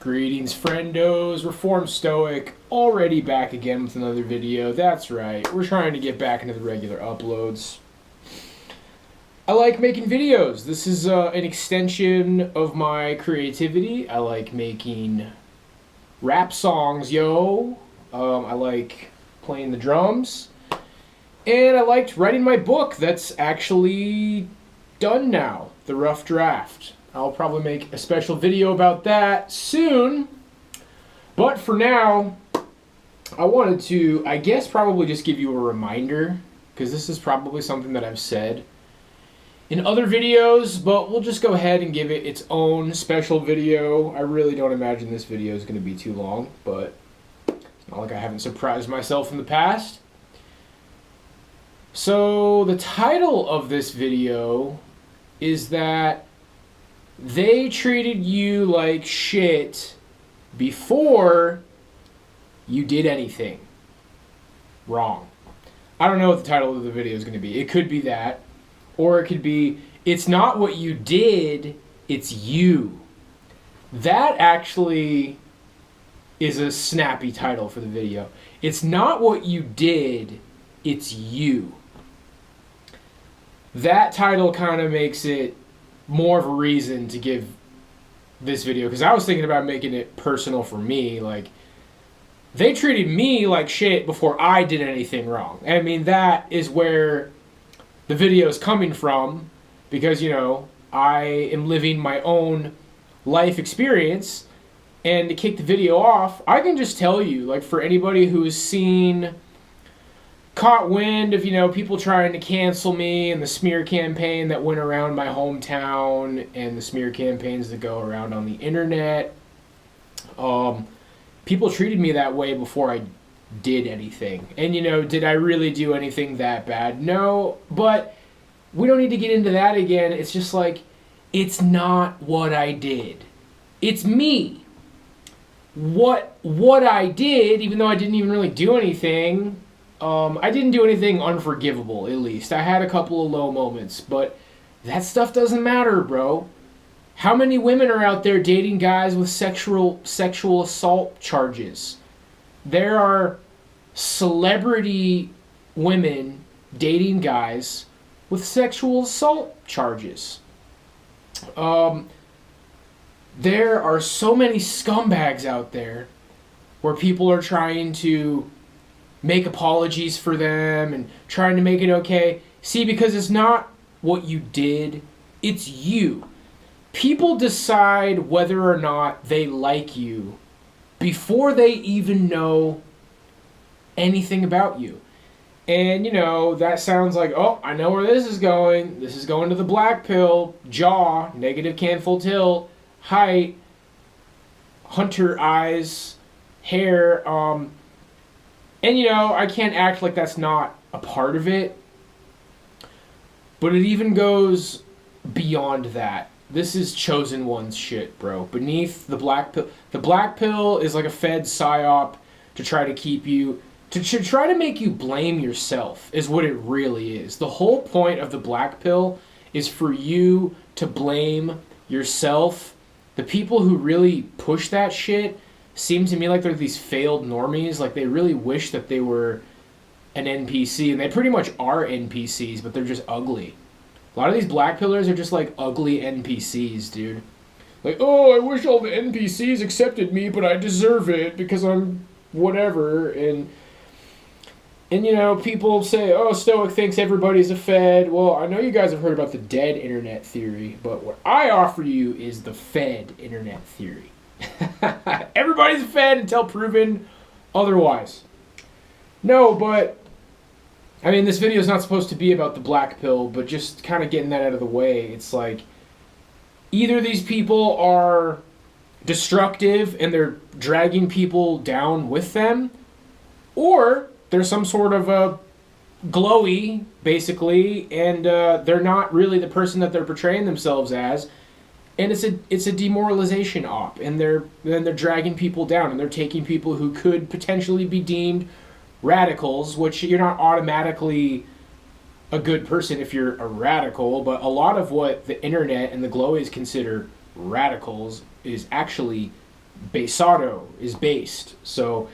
Greetings, friendos. Reformed Stoic, already back again with another video. That's right, we're trying to get back into the regular uploads. I like making videos. This is an extension of my creativity. I like making rap songs, yo. I like playing the drums. And I liked writing my book that's actually done now, the rough draft. I'll probably make a special video about that soon. But for now, I wanted to, I guess, probably just give you a reminder, because this is probably something that I've said in other videos, but we'll just go ahead and give it its own special video. I really don't imagine this video is going to be too long, but it's not like I haven't surprised myself in the past. So the title of this video is that they treated you like shit before you did anything wrong. I don't know what the title of the video is going to be. It could be that. Or it could be, it's not what you did, it's you. That actually is a snappy title for the video. It's not what you did, it's you. That title kind of makes it more of a reason to give this video, because I was thinking about making it personal for me. Like, they treated me like shit before I did anything wrong. I mean, that is where the video is coming from, because, you know, I am living my own life experience. And to kick the video off, I can just tell you, like, for anybody who's caught wind of, you know, people trying to cancel me and the smear campaign that went around my hometown and the smear campaigns that go around on the internet. People treated me that way before I did anything. And, you know, did I really do anything that bad? No, but we don't need to get into that again. It's just like, it's not what I did. It's me. What I did, even though I didn't even really do anything, I didn't do anything unforgivable, at least. I had a couple of low moments, but that stuff doesn't matter, bro. How many women are out there dating guys with sexual assault charges? There are celebrity women dating guys with sexual assault charges. There are so many scumbags out there where people are trying to make apologies for them and trying to make it okay. See, because it's not what you did, it's you. People decide whether or not they like you before they even know anything about you. And, you know, that sounds like, oh, I know where this is going. This is going to the black pill, jaw, negative canthal tilt, height, hunter eyes, hair, and, you know, I can't act like that's not a part of it. But it even goes beyond that. This is chosen one's shit, bro. Beneath the black pill. The black pill is like a Fed psyop to try to keep you, to try to make you blame yourself, is what it really is. The whole point of the black pill is for you to blame yourself. The people who really push that shit seem to me like they're these failed normies. Like, they really wish that they were an NPC, and they pretty much are NPCs, but they're just ugly. A lot of these black pillars are just like ugly NPCs, dude. Like, oh, I wish all the NPCs accepted me, but I deserve it because I'm whatever. And you know, people say, oh, Stoic thinks everybody's a Fed. Well, I know you guys have heard about the dead internet theory, but what I offer you is the Fed internet theory. Everybody's a Fed until proven otherwise. No, but I mean, this video is not supposed to be about the black pill, but just kind of getting that out of the way. It's like, either these people are destructive and they're dragging people down with them, or there's some sort of a glowy, basically, and they're not really the person that they're portraying themselves as. And it's a demoralization op, and they're dragging people down, and they're taking people who could potentially be deemed radicals, which you're not automatically a good person if you're a radical, but a lot of what the internet and the glowies consider radicals is actually basado is based. So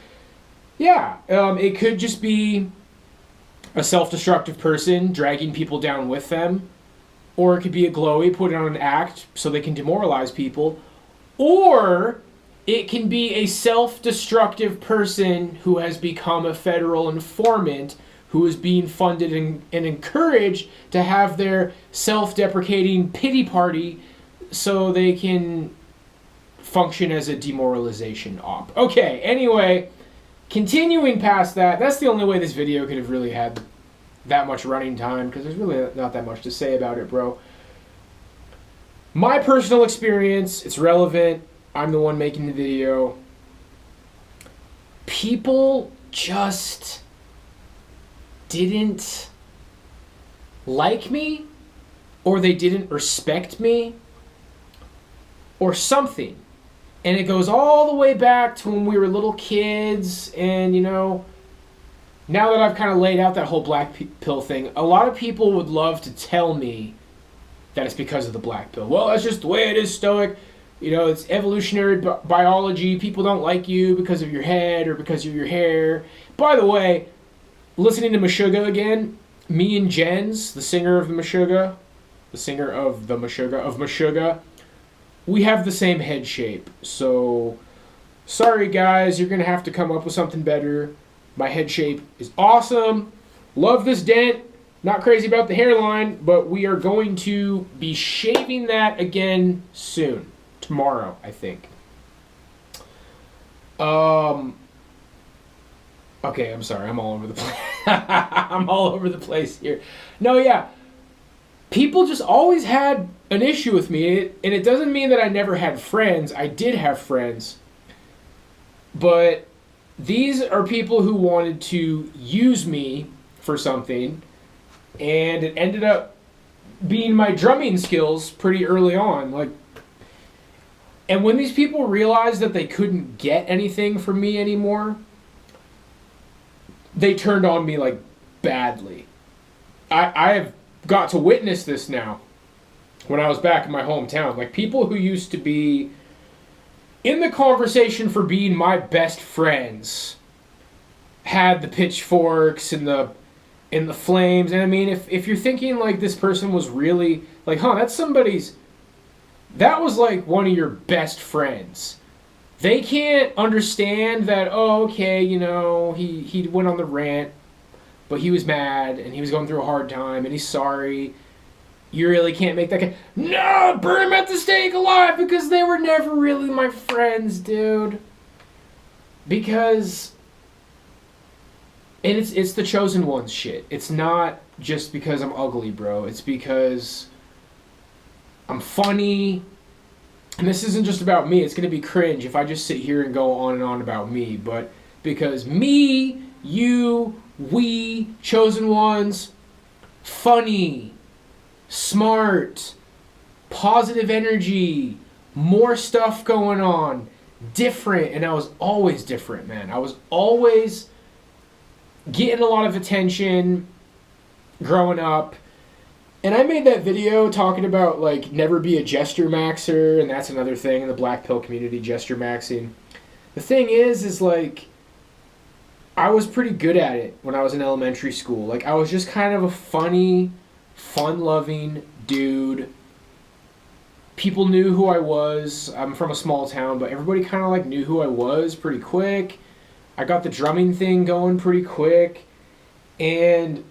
yeah, it could just be a self-destructive person dragging people down with them, or it could be a glowy putting on an act so they can demoralize people, or it can be a self-destructive person who has become a federal informant who is being funded and encouraged to have their self-deprecating pity party so they can function as a demoralization op. Okay, anyway, continuing past that, that's the only way this video could have really had that much running time, because there's really not that much to say about it, bro. My personal experience, it's relevant. I'm the one making the video. People just didn't like me, or they didn't respect me, or something. And it goes all the way back to when we were little kids, and you know, now that I've kind of laid out that whole black pill thing, a lot of people would love to tell me that it's because of the black pill. Well, that's just the way it is, Stoic. You know, it's evolutionary biology. People don't like you because of your head or because of your hair. By the way, listening to Meshuggah again, me and Jens, the singer of Meshuggah, we have the same head shape. So, sorry guys, you're going to have to come up with something better. My head shape is awesome. Love this dent. Not crazy about the hairline, but we are going to be shaving that again soon. Tomorrow, I think. Okay, I'm sorry. I'm all over the place. I'm all over the place here. No, yeah. People just always had an issue with me, and it doesn't mean that I never had friends. I did have friends. But these are people who wanted to use me for something, and it ended up being my drumming skills pretty early on. And when these people realized that they couldn't get anything from me anymore, they turned on me like badly. I have got to witness this now when I was back in my hometown. Like, people who used to be in the conversation for being my best friends had the pitchforks and the flames. And I mean, if you're thinking like this person was really like, that was like one of your best friends. They can't understand that, oh, okay, you know, he went on the rant, but he was mad and he was going through a hard time and he's sorry. You really can't make that guy, no, burn him at the stake alive, because they were never really my friends, dude. Because, and it's the chosen ones shit. It's not just because I'm ugly, bro. It's because I'm funny, and this isn't just about me. It's going to be cringe if I just sit here and go on and on about me, but because me, you, we, chosen ones, funny, smart, positive energy, more stuff going on, different, and I was always different, man. I was always getting a lot of attention growing up. And I made that video talking about, like, never be a gesture maxer, and that's another thing in the black pill community, gesture maxing. The thing is like, I was pretty good at it when I was in elementary school. Like, I was just kind of a funny, fun-loving dude. People knew who I was. I'm from a small town, but everybody kind of, like, knew who I was pretty quick. I got the drumming thing going pretty quick, and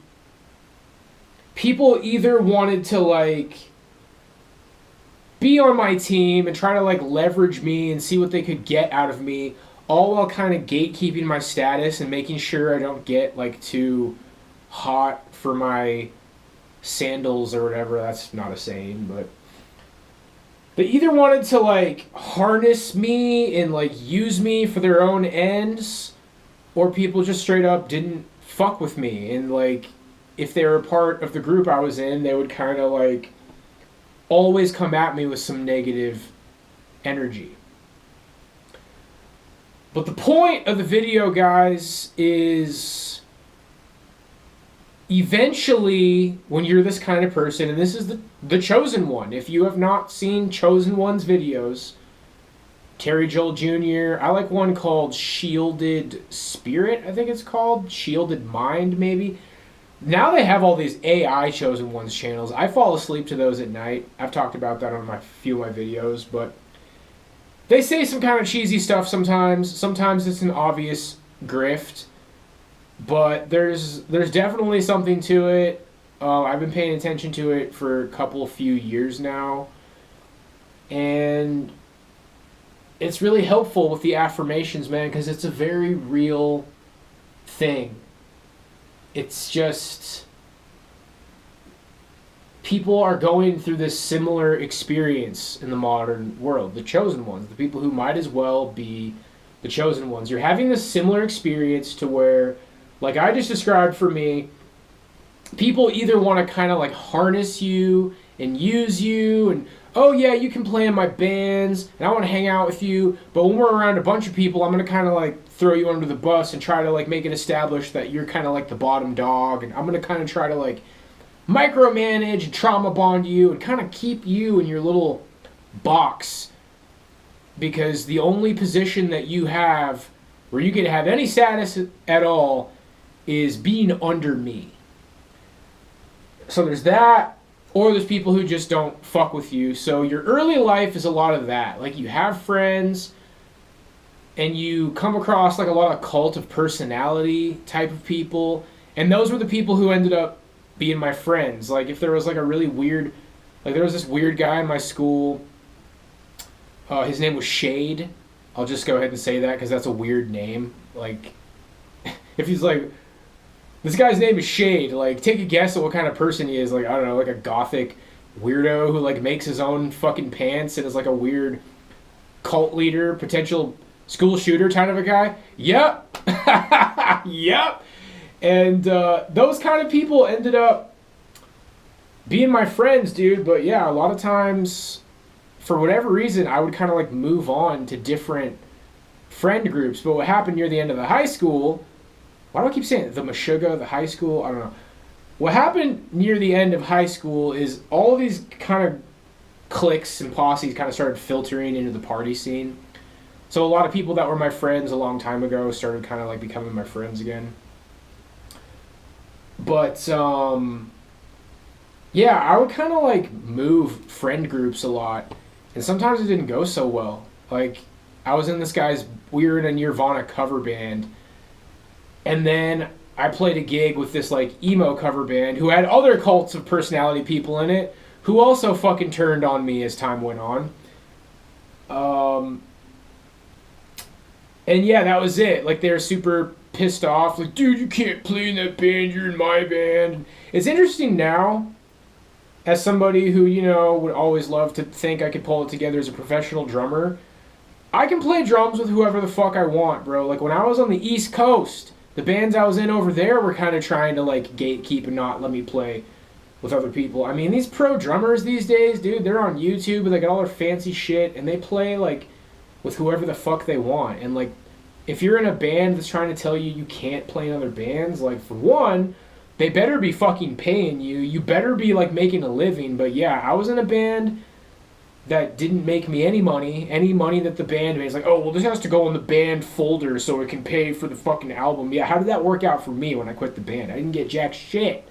people either wanted to, like, be on my team and try to, like, leverage me and see what they could get out of me, all while kind of gatekeeping my status and making sure I don't get, like, too hot for my sandals or whatever. That's not a saying, but they either wanted to, like, harness me and, like, use me for their own ends, or people just straight up didn't fuck with me. And, like, if they were a part of the group I was in, they would kind of, like, always come at me with some negative energy. But the point of the video, guys, is eventually, when you're this kind of person, and this is the chosen one, if you have not seen chosen one's videos, Terry Joel Jr. I like one called Shielded Spirit, I think it's called. Shielded Mind, maybe. Now they have all these AI Chosen Ones channels. I fall asleep to those at night. I've talked about that on my few of my videos, but they say some kind of cheesy stuff sometimes. Sometimes it's an obvious grift, but there's definitely something to it. I've been paying attention to it for a few years now, and it's really helpful with the affirmations, man, because it's a very real thing. It's just people are going through this similar experience in the modern world. The chosen ones, the people who might as well be the chosen ones. You're having this similar experience to where, like I just described for me, people either want to kind of like harness you and use you and, oh yeah, you can play in my bands and I want to hang out with you, but when we're around a bunch of people, I'm going to kind of like throw you under the bus and try to like make it established that you're kind of like the bottom dog, and I'm going to kind of try to like micromanage and trauma bond you and kind of keep you in your little box, because the only position that you have where you can have any status at all is being under me. So there's that. Or there's people who just don't fuck with you. So your early life is a lot of that. Like you have friends and you come across like a lot of cult of personality type of people. And those were the people who ended up being my friends. Like if there was like a really weird, like there was this weird guy in my school. His name was Shade. I'll just go ahead and say that because that's a weird name. Like if he's like, this guy's name is Shade. Like, take a guess at what kind of person he is. Like, I don't know, like a gothic weirdo who, like, makes his own fucking pants and is, like, a weird cult leader, potential school shooter kind of a guy. Yep. Yep. And those kind of people ended up being my friends, dude. But, yeah, a lot of times, for whatever reason, I would kind of, like, move on to different friend groups. But what happened near the end of the high school... Why do I keep saying it? The Meshuggah, the high school? I don't know. What happened near the end of high school is all of these kind of cliques and posses kind of started filtering into the party scene. So a lot of people that were my friends a long time ago started kind of like becoming my friends again. But, yeah, I would kind of like move friend groups a lot. And sometimes it didn't go so well. Like, I was in this guy's, we were in a Nirvana cover band. And then I played a gig with this like emo cover band who had other cults of personality people in it who also fucking turned on me as time went on. And yeah, that was it. Like they were super pissed off. Like, dude, you can't play in that band. You're in my band. It's interesting now, as somebody who, you know, would always love to think I could pull it together as a professional drummer. I can play drums with whoever the fuck I want, bro. Like when I was on the East Coast, the bands I was in over there were kind of trying to like gatekeep and not let me play with other people. I mean, these pro drummers these days, dude, they're on YouTube and they got all their fancy shit and they play like with whoever the fuck they want. And like, if you're in a band that's trying to tell you you can't play in other bands, like for one, they better be fucking paying you. You better be like making a living. But yeah, I was in a band that didn't make me any money that the band made. It's like, oh, well, this has to go in the band folder so it can pay for the fucking album. Yeah, how did that work out for me when I quit the band? I didn't get jack shit.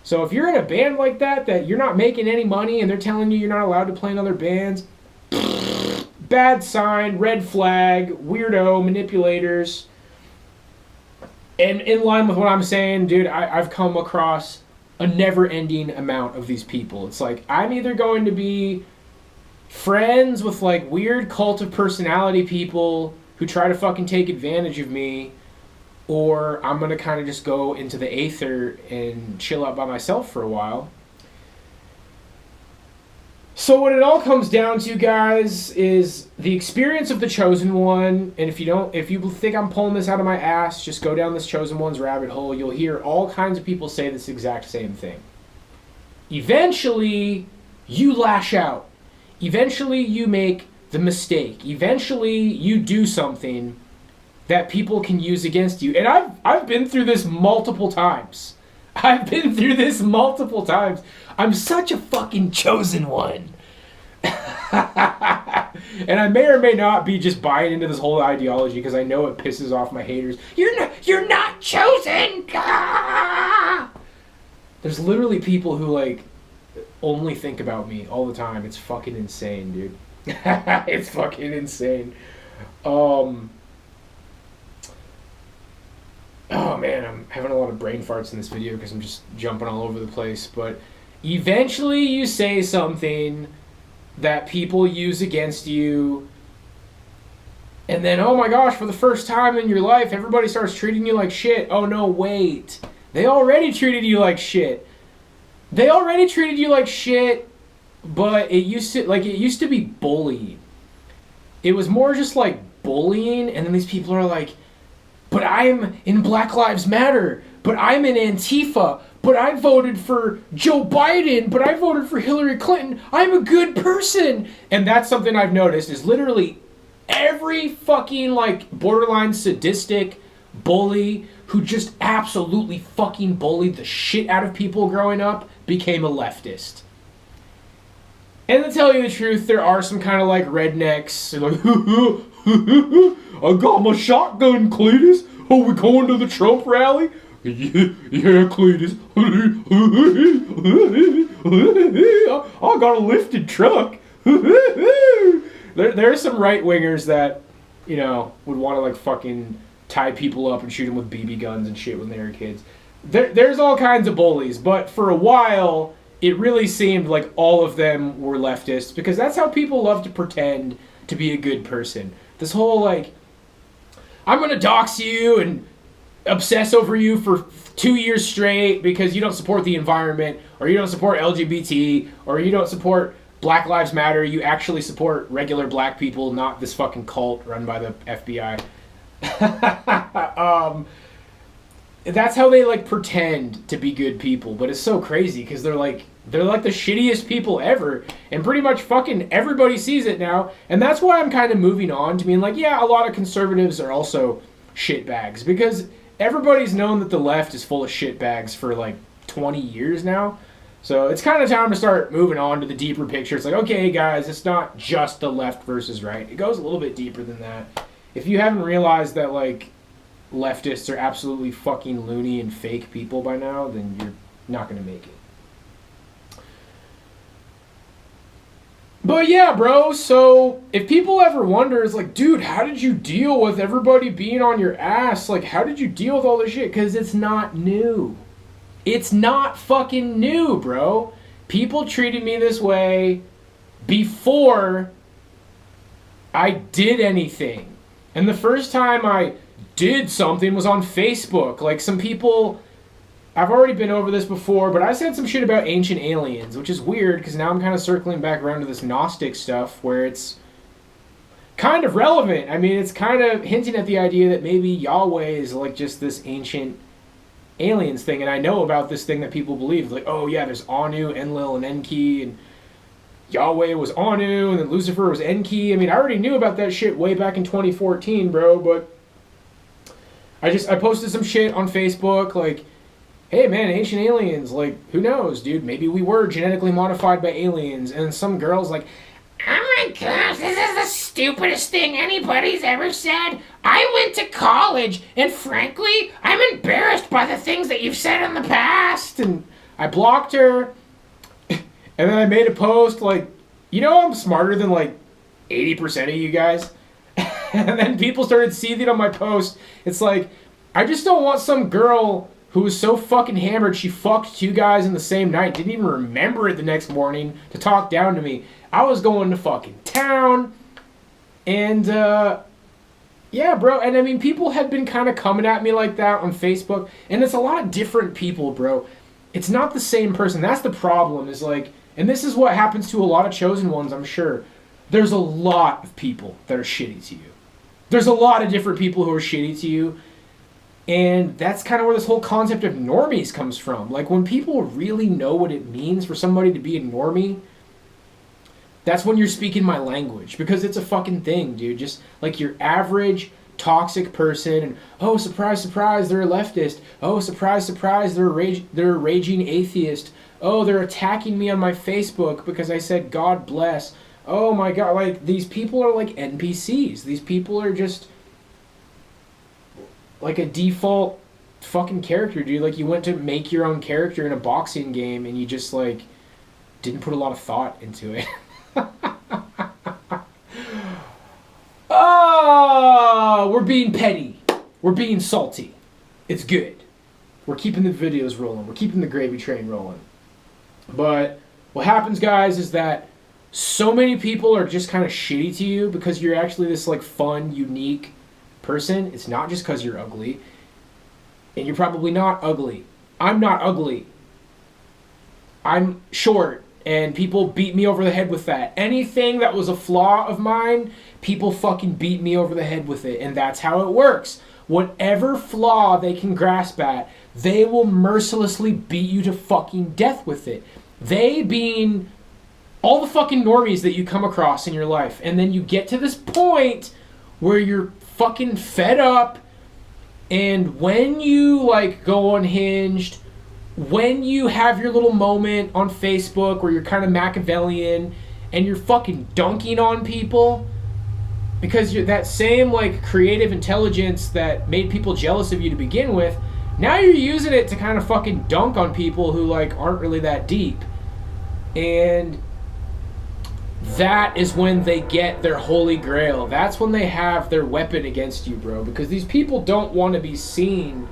So if you're in a band like that you're not making any money and they're telling you you're not allowed to play in other bands, bad sign, red flag, weirdo, manipulators. And in line with what I'm saying, dude, I've come across a never-ending amount of these people. It's like, I'm either going to be friends with like weird cult of personality people who try to fucking take advantage of me, or I'm gonna kind of just go into the aether and chill out by myself for a while. So what it all comes down to, guys, is the experience of the chosen one. And if you think I'm pulling this out of my ass, just go down this chosen one's rabbit hole. You'll hear all kinds of people say this exact same thing. Eventually, you lash out. Eventually, you make the mistake. Eventually, you do something that people can use against you. And I've been through this multiple times. I'm such a fucking chosen one. And I may or may not be just buying into this whole ideology because I know it pisses off my haters. You're not chosen. Ah! There's literally people who like only think about me all the time. It's fucking insane, dude. It's fucking insane. Oh man, I'm having a lot of brain farts in this video because I'm just jumping all over the place. But eventually you say something that people use against you, and then, oh my gosh, for the first time in your life, everybody starts treating you like shit. Oh no, wait. They already treated you like shit. They already treated you like shit, but it used to be bullying. It was more just like bullying, and then these people are like, but I'm in Black Lives Matter, but I'm in Antifa, but I voted for Joe Biden, but I voted for Hillary Clinton. I'm a good person. And that's something I've noticed is literally every fucking like borderline sadistic bully who just absolutely fucking bullied the shit out of people growing up became a leftist. And to tell you the truth, there are some kind of like rednecks. They're like, I got my shotgun, Cletus. Oh, we going to the Trump rally? Yeah, Cletus. I got a lifted truck. There are some right-wingers that, you know, would want to like fucking tie people up and shoot them with BB guns and shit when they were kids. There's all kinds of bullies, but for a while, it really seemed like all of them were leftists because that's how people love to pretend to be a good person. This whole like, I'm gonna dox you and obsess over you for 2 years straight because you don't support the environment, or you don't support LGBT, or you don't support Black Lives Matter. You actually support regular black people, not this fucking cult run by the FBI. That's how they like pretend to be good people, but it's so crazy because they're like the shittiest people ever, and pretty much fucking everybody sees it now. And that's why I'm kind of moving on to being like, yeah, a lot of conservatives are also shitbags, because everybody's known that the left is full of shitbags for like 20 years now. So it's kind of time to start moving on to the deeper picture. It's like, okay, guys, it's not just the left versus right. It goes a little bit deeper than that. If you haven't realized that, like, leftists are absolutely fucking loony and fake people by now, then you're not going to make it. But yeah, bro, so if people ever wonder, it's like, dude, how did you deal with everybody being on your ass? Like, how did you deal with all this shit? Because it's not new. It's not fucking new, bro. People treated me this way before I did anything. And the first time I did something was on Facebook. Like, some people, I've already been over this before, but I said some shit about ancient aliens, which is weird because now I'm kind of circling back around to this Gnostic stuff where it's kind of relevant. I mean, it's kind of hinting at the idea that maybe Yahweh is like just this ancient aliens thing, and I know about this thing that people believe, like, oh yeah, there's Anu, Enlil, and Enki, and Yahweh was Anu, and then Lucifer was Enki. I mean, I already knew about that shit way back in 2014, bro, but I posted some shit on Facebook, like, hey man, ancient aliens, like, who knows, dude, maybe we were genetically modified by aliens, and some girl's like, oh my gosh, this is the stupidest thing anybody's ever said. I went to college, and frankly, I'm embarrassed by the things that you've said in the past. And I blocked her, and then I made a post like, you know, I'm smarter than like 80% of you guys. And then people started seething on my post. It's like, I just don't want some girl who was so fucking hammered she fucked 2 guys in the same night, didn't even remember it the next morning, to talk down to me. I was going to fucking town, and yeah, bro, and I mean, people had been kind of coming at me like that on Facebook, and it's a lot of different people, bro. It's not the same person. That's the problem, is like, and this is what happens to a lot of chosen ones, I'm sure. There's a lot of people that are shitty to you. There's a lot of different people who are shitty to you, and that's kind of where this whole concept of normies comes from. Like, when people really know what it means for somebody to be a normie, that's when you're speaking my language, because it's a fucking thing, dude. Just like your average toxic person, and oh, surprise, surprise, they're a leftist. Oh, surprise, surprise, they're a raging atheist. Oh, they're attacking me on my Facebook because I said God bless. oh my god, like these people are like NPCs. These people are just like a default fucking character, dude. Like you went to make your own character in a boxing game and you just like didn't put a lot of thought into it. Oh, we're being petty. We're being salty. It's good. We're keeping the videos rolling. We're keeping the gravy train rolling. But what happens, guys, is that so many people are just kind of shitty to you because you're actually this like fun, unique person. It's not just because you're ugly. And you're probably not ugly. I'm not ugly. I'm short. And people beat me over the head with that. Anything that was a flaw of mine, people fucking beat me over the head with it. And that's how it works. Whatever flaw they can grasp at, they will mercilessly beat you to fucking death with it. They being all the fucking normies that you come across in your life. And then you get to this point where you're fucking fed up. And when you like go unhinged, when you have your little moment on Facebook where you're kind of Machiavellian and you're fucking dunking on people because you're that same like creative intelligence that made people jealous of you to begin with, now you're using it to kind of fucking dunk on people who like aren't really that deep. And that is when they get their holy grail. That's when they have their weapon against you, bro, because these people don't want to be seen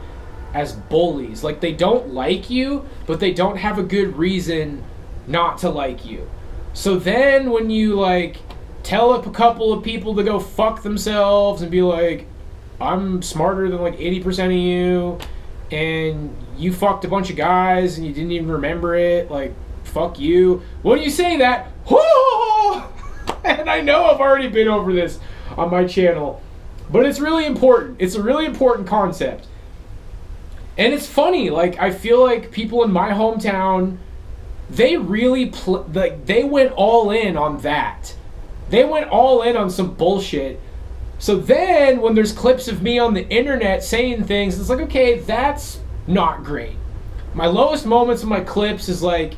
as bullies. Like, they don't like you, but they don't have a good reason not to like you. So then when you like tell a couple of people to go fuck themselves and be like, I'm smarter than like 80% of you, and you fucked a bunch of guys and you didn't even remember it, like, fuck you. When you say that, whoo! And I know I've already been over this on my channel, but it's really important. It's a really important concept. And it's funny, like, I feel like people in my hometown, they really, they went all in on that. They went all in on some bullshit. So then, when there's clips of me on the internet saying things, it's like, okay, that's not great. My lowest moments of my clips is like,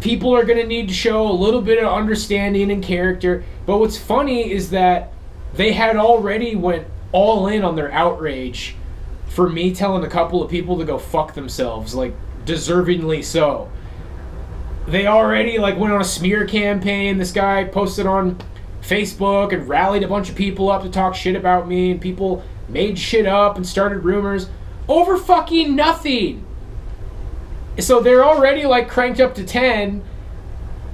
people are going to need to show a little bit of understanding and character. But what's funny is that they had already went all in on their outrage for me telling a couple of people to go fuck themselves, like, deservingly so. They already, like, went on a smear campaign. This guy posted on Facebook and rallied a bunch of people up to talk shit about me, and people made shit up and started rumors over fucking nothing. So they're already, like, cranked up to 10,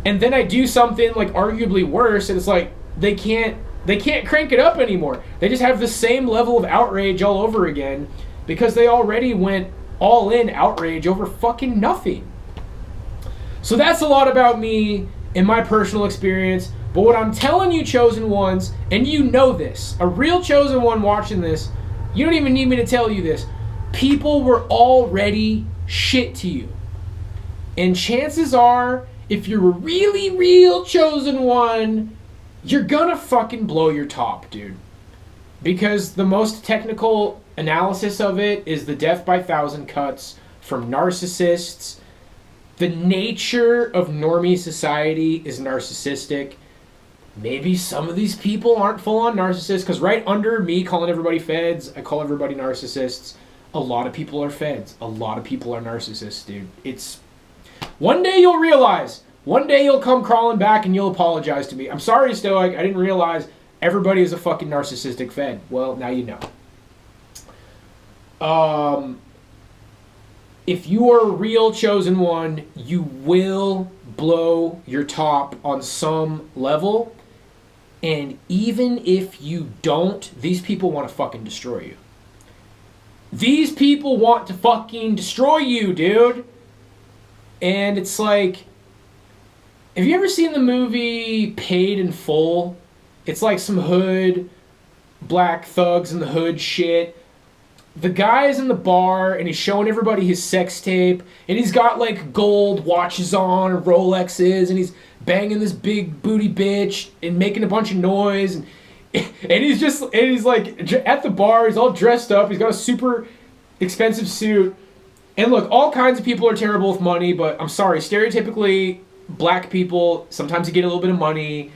and then I do something, like, arguably worse, and it's like, they can't crank it up anymore. They just have the same level of outrage all over again, because they already went all in outrage over fucking nothing. So that's a lot about me in my personal experience. But what I'm telling you, chosen ones, and you know this, a real chosen one watching this, you don't even need me to tell you this. People were already shit to you. And chances are, if you're a really real chosen one, you're gonna fucking blow your top, dude. Because the most technical analysis of it is the death by 1,000 cuts from narcissists. The nature of normie society is narcissistic. Maybe some of these people aren't full-on narcissists, because right under me calling everybody feds, I call everybody narcissists. A lot of people are feds. A lot of people are narcissists, dude. It's... One day you'll realize. One day you'll come crawling back and you'll apologize to me. I'm sorry, Stoic. I didn't realize everybody is a fucking narcissistic fed. Well, now you know. If you are a real chosen one, you will blow your top on some level. And even if you don't, these people want to fucking destroy you. These people want to fucking destroy you, dude. And it's like, have you ever seen the movie Paid in Full? It's like some hood, black thugs in the hood shit. The guy's in the bar and he's showing everybody his sex tape, and he's got like gold watches on and Rolexes, and he's banging this big booty bitch and making a bunch of noise, and he's like at the bar, he's all dressed up, he's got a super expensive suit. And look, all kinds of people are terrible with money, but I'm sorry, stereotypically black people, sometimes you get a little bit of money,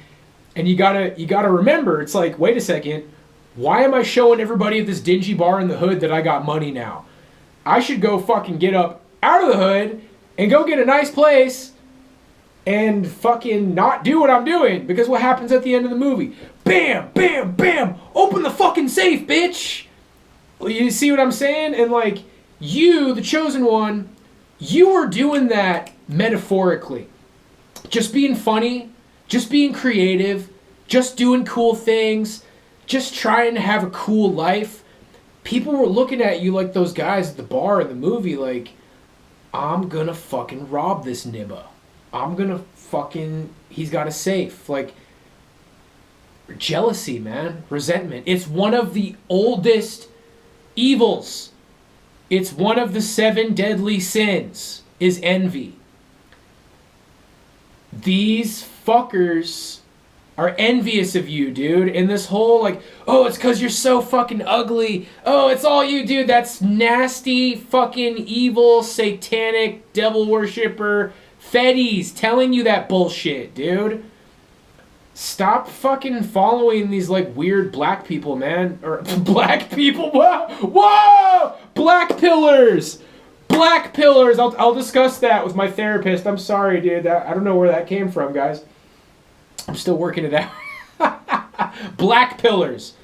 and you gotta remember, it's like, wait a second, why am I showing everybody at this dingy bar in the hood that I got money now? I should go fucking get up out of the hood and go get a nice place and fucking not do what I'm doing. Because what happens at the end of the movie? Bam, bam, bam! Open the fucking safe, bitch! You see what I'm saying? And like, you, the chosen one, you were doing that metaphorically. Just being funny, just being creative, just doing cool things, just trying to have a cool life. People were looking at you like those guys at the bar in the movie, like, I'm gonna fucking rob this nibba. I'm gonna fucking, he's got a safe. Like, jealousy, man. Resentment. It's one of the oldest evils. It's one of the 7 deadly sins, is envy. These fuckers are envious of you, dude. And this whole, like, oh, it's because you're so fucking ugly. Oh, it's all you, dude. That's nasty, fucking evil, satanic, devil worshiper fetties telling you that bullshit, dude. Stop fucking following these, like, weird black people, man. Or, black people? Whoa! Whoa! Black pillars! Black pillars! I'll discuss that with my therapist. I'm sorry, dude. I don't know where that came from, guys. I'm still working it out. Black pillars.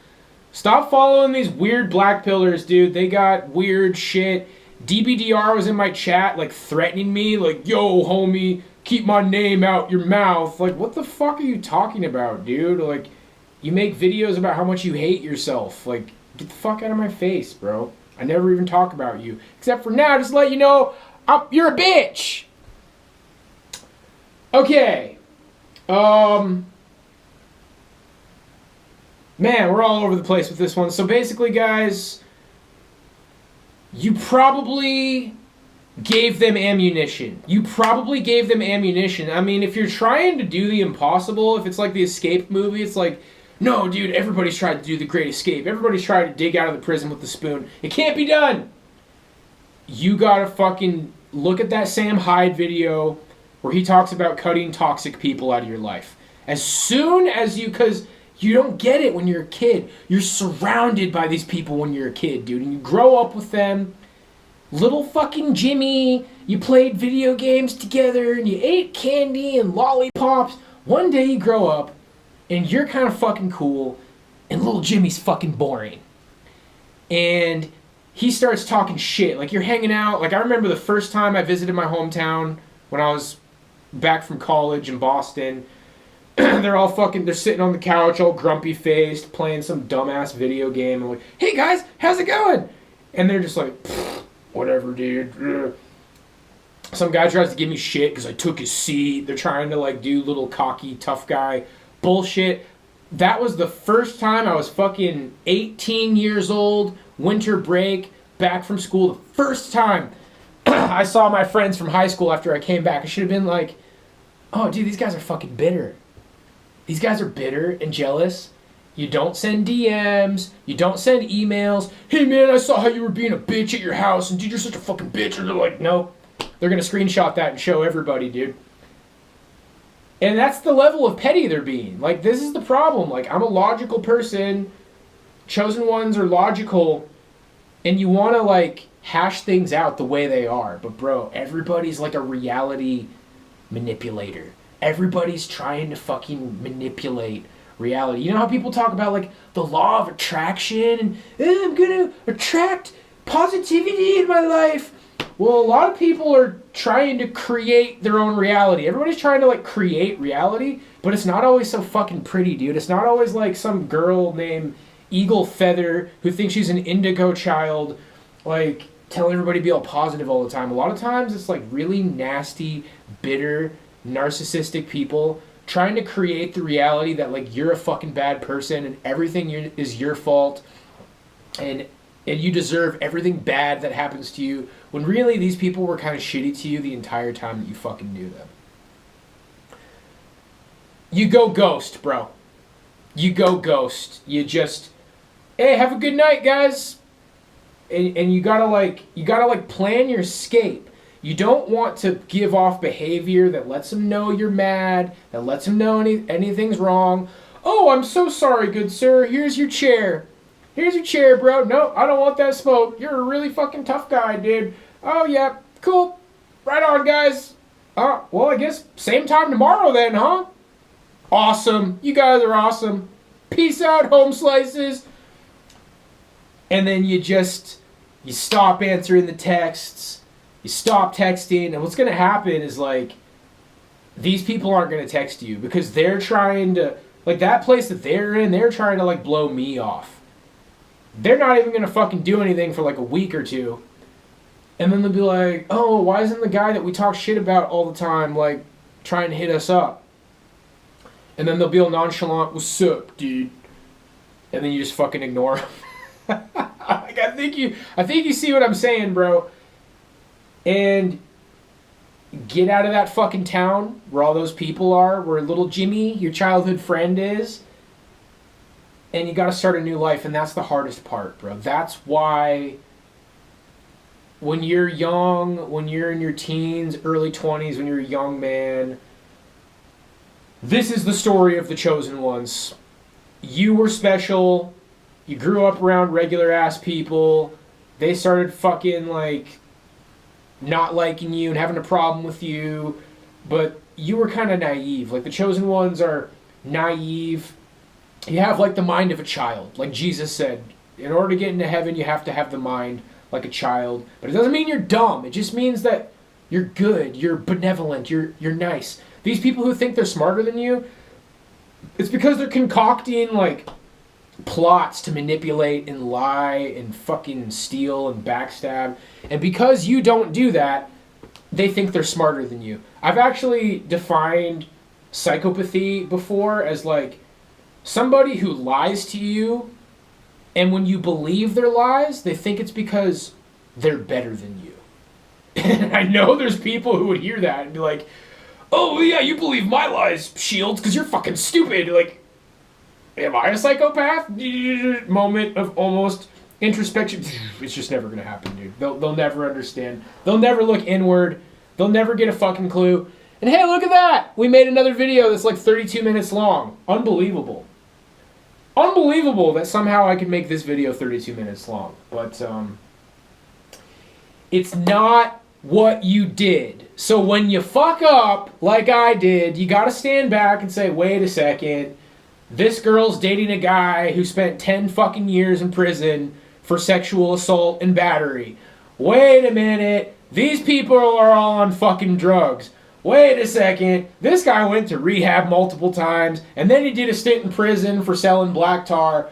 Stop following these weird black pillars, dude. They got weird shit. DBDR was in my chat, like, threatening me. Like, yo, homie, keep my name out your mouth. Like, what the fuck are you talking about, dude? Like, you make videos about how much you hate yourself. Like, get the fuck out of my face, bro. I never even talk about you. Except for now, just to let you know, you're a bitch. Okay. Man, we're all over the place with this one. So basically, guys, you probably gave them ammunition. You probably gave them ammunition. I mean, if you're trying to do the impossible, if it's like the Escape movie, it's like, no, dude, everybody's tried to do the Great Escape. Everybody's tried to dig out of the prison with the spoon. It can't be done. You gotta fucking look at that Sam Hyde video where he talks about cutting toxic people out of your life. As soon as you, because you don't get it when you're a kid. You're surrounded by these people when you're a kid, dude. And you grow up with them. Little fucking Jimmy, you played video games together and you ate candy and lollipops. One day you grow up and you're kind of fucking cool and little Jimmy's fucking boring. And he starts talking shit. Like, you're hanging out. Like, I remember the first time I visited my hometown when I was back from college in Boston. They're sitting on the couch all grumpy faced, playing some dumbass video game. I'm like, hey guys, how's it going? And they're just like, whatever, dude. Some guy tries to give me shit because I took his seat. They're trying to, like, do little cocky tough guy bullshit. That was the first time I was fucking 18 years old, winter break, back from school. The first time I saw my friends from high school after I came back. I should have been like, oh, dude, these guys are fucking bitter. These guys are bitter and jealous. You don't send DMs. You don't send emails. Hey, man, I saw how you were being a bitch at your house, and dude, you're such a fucking bitch. And they're like, no. They're going to screenshot that and show everybody, dude. And that's the level of petty they're being. Like, this is the problem. Like, I'm a logical person. Chosen ones are logical. And you want to, like, hash things out the way they are. But, bro, everybody's like a reality manipulator. Everybody's trying to fucking manipulate reality. You know how people talk about, like, the law of attraction and I'm gonna attract positivity in my life. Well, a lot of people are trying to create their own reality. Everybody's trying to, like, create reality, but it's not always so fucking pretty, dude. It's not always like some girl named Eagle Feather who thinks she's an indigo child, like, telling everybody to be all positive all the time. A lot of times it's like really nasty, bitter, narcissistic people trying to create the reality that, like, you're a fucking bad person and everything is your fault and you deserve everything bad that happens to you, when really these people were kind of shitty to you the entire time that you fucking knew them. You go ghost, bro. You go ghost. You just, hey, have a good night, guys. And you gotta plan your escape. You don't want to give off behavior that lets them know you're mad, that lets them know anything's wrong. Oh, I'm so sorry, good sir. Here's your chair. Here's your chair, bro. No, I don't want that smoke. You're a really fucking tough guy, dude. Oh, yeah, cool. Right on, guys. Well, I guess same time tomorrow then, huh? Awesome. You guys are awesome. Peace out, home slices. And then you stop answering the texts. You stop texting. And what's going to happen is, like, these people aren't going to text you because they're trying to, like, that place that they're in, they're trying to, like, blow me off. They're not even going to fucking do anything for, like, a week or two. And then they'll be like, oh, why isn't the guy that we talk shit about all the time, like, trying to hit us up? And then they'll be all nonchalant, what's up, dude? And then you just fucking ignore them. Like, I think you see what I'm saying, bro. And get out of that fucking town where all those people are, where little Jimmy, your childhood friend, is. And you gotta start a new life, and that's the hardest part, bro. That's why when you're young, when you're in your teens, early 20s, when you're a young man, this is the story of the chosen ones. You were special. You grew up around regular ass people. They started fucking, like, not liking you and having a problem with you. But you were kind of naive. Like, the chosen ones are naive. You have, like, the mind of a child. Like Jesus said, in order to get into heaven, you have to have the mind like a child. But it doesn't mean you're dumb. It just means that you're good. You're benevolent. You're nice. These people who think they're smarter than you, it's because they're concocting, like, plots to manipulate and lie and fucking steal and backstab. And because you don't do that, they think they're smarter than you. I've actually defined psychopathy before as, like, somebody who lies to you, and when you believe their lies, they think it's because they're better than you. And I know there's people who would hear that and be like, oh, yeah, you believe my lies, Shields, because you're fucking stupid. Like, am I a psychopath? Moment of almost introspection. It's just never going to happen, dude. They'll never understand. They'll never look inward. They'll never get a fucking clue. And hey, look at that! We made another video that's like 32 minutes long. Unbelievable. Unbelievable that somehow I could make this video 32 minutes long. But, it's not what you did. So when you fuck up, like I did, you gotta stand back and say, wait a second, this girl's dating a guy who spent 10 fucking years in prison for sexual assault and battery. Wait a minute, these people are all on fucking drugs. Wait a second, this guy went to rehab multiple times, and then he did a stint in prison for selling black tar.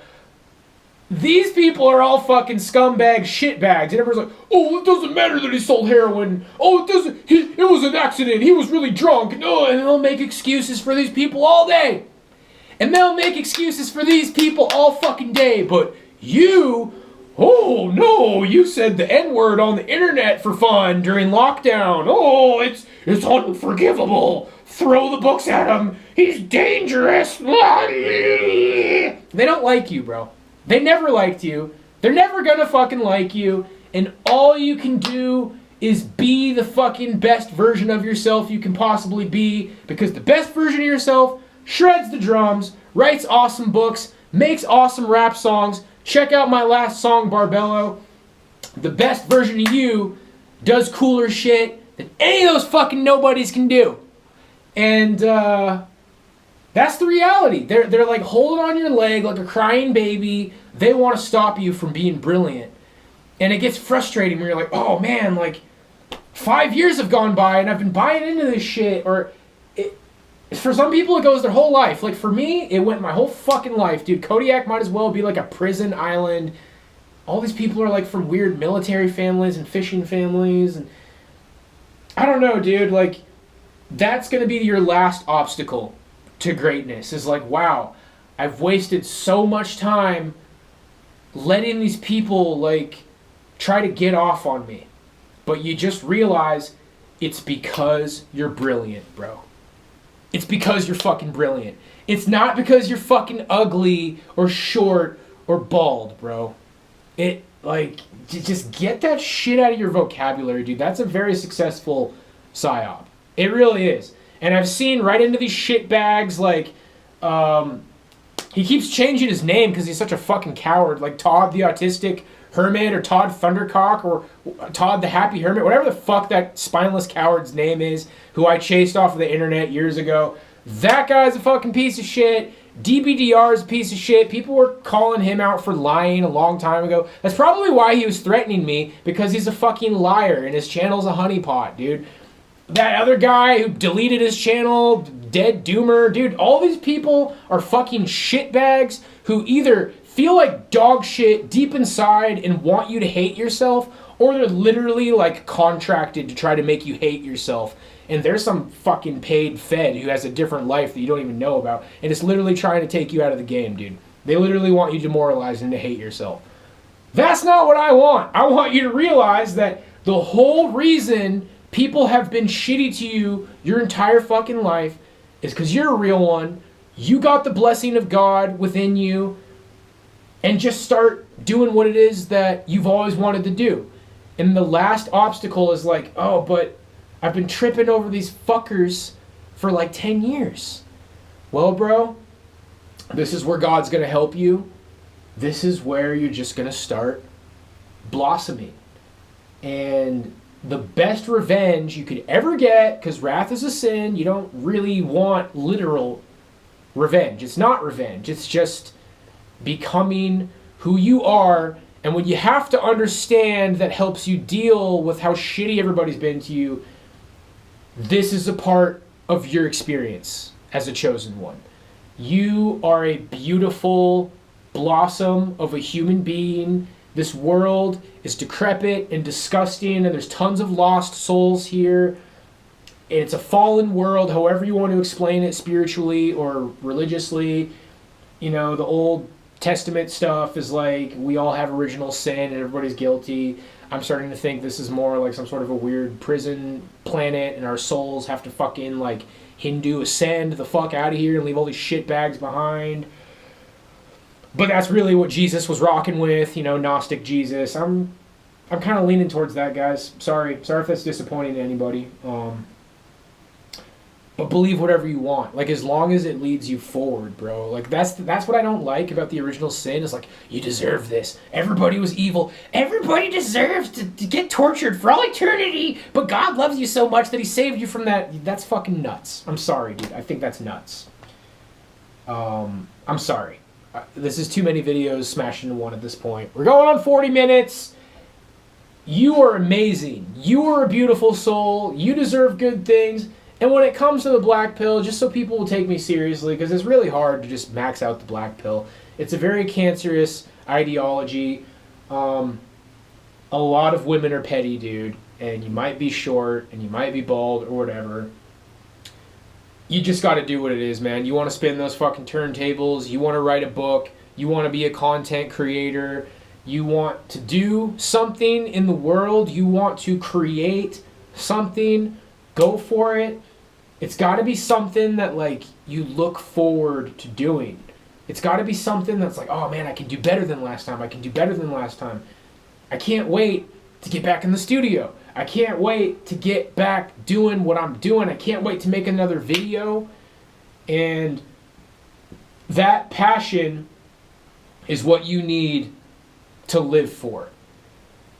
These people are all fucking scumbag shitbags. And everyone's like, oh, it doesn't matter that he sold heroin. Oh, it was an accident. He was really drunk. No, and they'll make excuses for these people all day. And they'll make excuses for these people all fucking day. But you, oh no, you said the N-word on the internet for fun during lockdown. Oh, it's unforgivable. Throw the books at him. He's dangerous. They don't like you, bro. They never liked you. They're never gonna fucking like you. And all you can do is be the fucking best version of yourself you can possibly be. Because the best version of yourself shreds the drums, writes awesome books, makes awesome rap songs. Check out my last song, Barbello. The best version of you does cooler shit than any of those fucking nobodies can do. And, that's the reality. They're like holding on your leg like a crying baby. They want to stop you from being brilliant. And it gets frustrating when you're like, oh man, like 5 years have gone by and I've been buying into this shit. Or for some people it goes their whole life. Like for me, it went my whole fucking life. Dude, Kodiak might as well be like a prison island. All these people are like from weird military families and fishing families. And I don't know, dude. Like that's going to be your last obstacle to greatness, is like, wow, I've wasted so much time letting these people like try to get off on me. But you just realize it's because you're brilliant, bro. It's because you're fucking brilliant. It's not because you're fucking ugly or short or bald, bro. Like, just get that shit out of your vocabulary, dude. That's a very successful psyop. It really is. And I've seen right into these shit bags, like, he keeps changing his name because he's such a fucking coward. Like Todd the Autistic Hermit or Todd Thundercock or Todd the Happy Hermit, whatever the fuck that spineless coward's name is, who I chased off of the internet years ago. That guy's a fucking piece of shit. DBDR is a piece of shit. People were calling him out for lying a long time ago. That's probably why he was threatening me, because he's a fucking liar and his channel's a honeypot, dude. That other guy who deleted his channel, Dead Doomer, dude, all these people are fucking shitbags who either feel like dog shit deep inside and want you to hate yourself, or they're literally like contracted to try to make you hate yourself. And there's some fucking paid fed who has a different life that you don't even know about, and it's literally trying to take you out of the game, dude. They literally want you demoralized and to hate yourself. That's not what I want. I want you to realize that the whole reason people have been shitty to you your entire fucking life is because you're a real one. You got the blessing of God within you, and just start doing what it is that you've always wanted to do. And the last obstacle is like, oh, but I've been tripping over these fuckers for like 10 years. Well, bro, this is where God's going to help you. This is where you're just going to start blossoming. And the best revenge you could ever get, because wrath is a sin, you don't really want literal revenge. It's not revenge. It's just becoming who you are. And what you have to understand that helps you deal with how shitty everybody's been to you, this is a part of your experience as a chosen one. You are a beautiful blossom of a human being. This world is decrepit and disgusting, and there's tons of lost souls here. And it's a fallen world, however you want to explain it, spiritually or religiously. You know, the Old Testament stuff is like, we all have original sin and everybody's guilty. I'm starting to think this is more like some sort of a weird prison planet, and our souls have to fucking like Hindu ascend the fuck out of here and leave all these shit bags behind. But that's really what Jesus was rocking with, you know, Gnostic Jesus. I'm kind of leaning towards that, guys. Sorry if that's disappointing to anybody. But believe whatever you want, like, as long as it leads you forward, bro. Like, that's what I don't like about the original sin, is like, you deserve this. Everybody was evil. Everybody deserves to get tortured for all eternity, but God loves you so much that he saved you from that. That's fucking nuts. I'm sorry, dude. I think that's nuts. I'm sorry. This is too many videos smashed into one at this point. We're going on 40 minutes. You are amazing. You are a beautiful soul. You deserve good things. And when it comes to the black pill, just so people will take me seriously, because it's really hard to just max out the black pill. It's a very cancerous ideology. A lot of women are petty, dude. And you might be short, and you might be bald, or whatever. You just got to do what it is, man. You want to spin those fucking turntables. You want to write a book. You want to be a content creator. You want to do something in the world. You want to create something. Go for it. It's got to be something that, like, you look forward to doing. It's got to be something that's like, oh, man, I can do better than last time. I can do better than last time. I can't wait to get back in the studio. I can't wait to get back doing what I'm doing. I can't wait to make another video. And that passion is what you need to live for.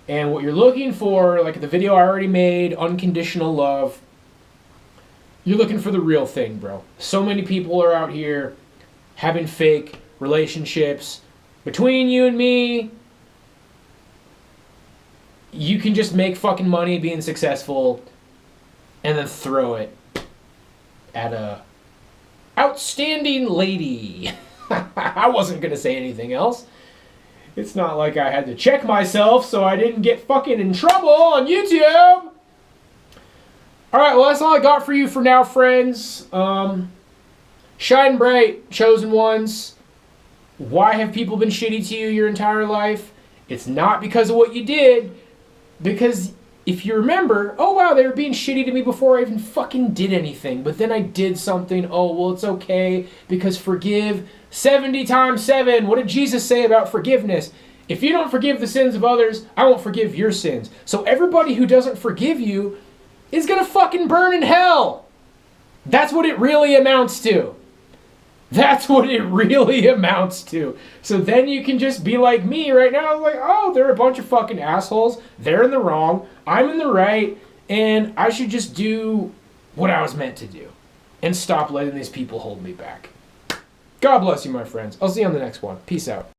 And what you're looking for, like the video I already made, Unconditional Love, you're looking for the real thing, bro. So many people are out here having fake relationships. Between you and me, you can just make fucking money being successful and then throw it at a outstanding lady. I wasn't going to say anything else. It's not like I had to check myself so I didn't get fucking in trouble on YouTube. Alright, well, that's all I got for you for now, friends. Shine bright, chosen ones. Why have people been shitty to you your entire life? It's not because of what you did. Because if you remember, oh wow, they were being shitty to me before I even fucking did anything. But then I did something. Oh, well, it's okay because forgive 70 times 7. What did Jesus say about forgiveness? If you don't forgive the sins of others, I won't forgive your sins. So everybody who doesn't forgive you is going to fucking burn in hell. That's what it really amounts to. That's what it really amounts to. So then you can just be like me right now, like, oh, they're a bunch of fucking assholes. They're in the wrong. I'm in the right. And I should just do what I was meant to do. And stop letting these people hold me back. God bless you, my friends. I'll see you on the next one. Peace out.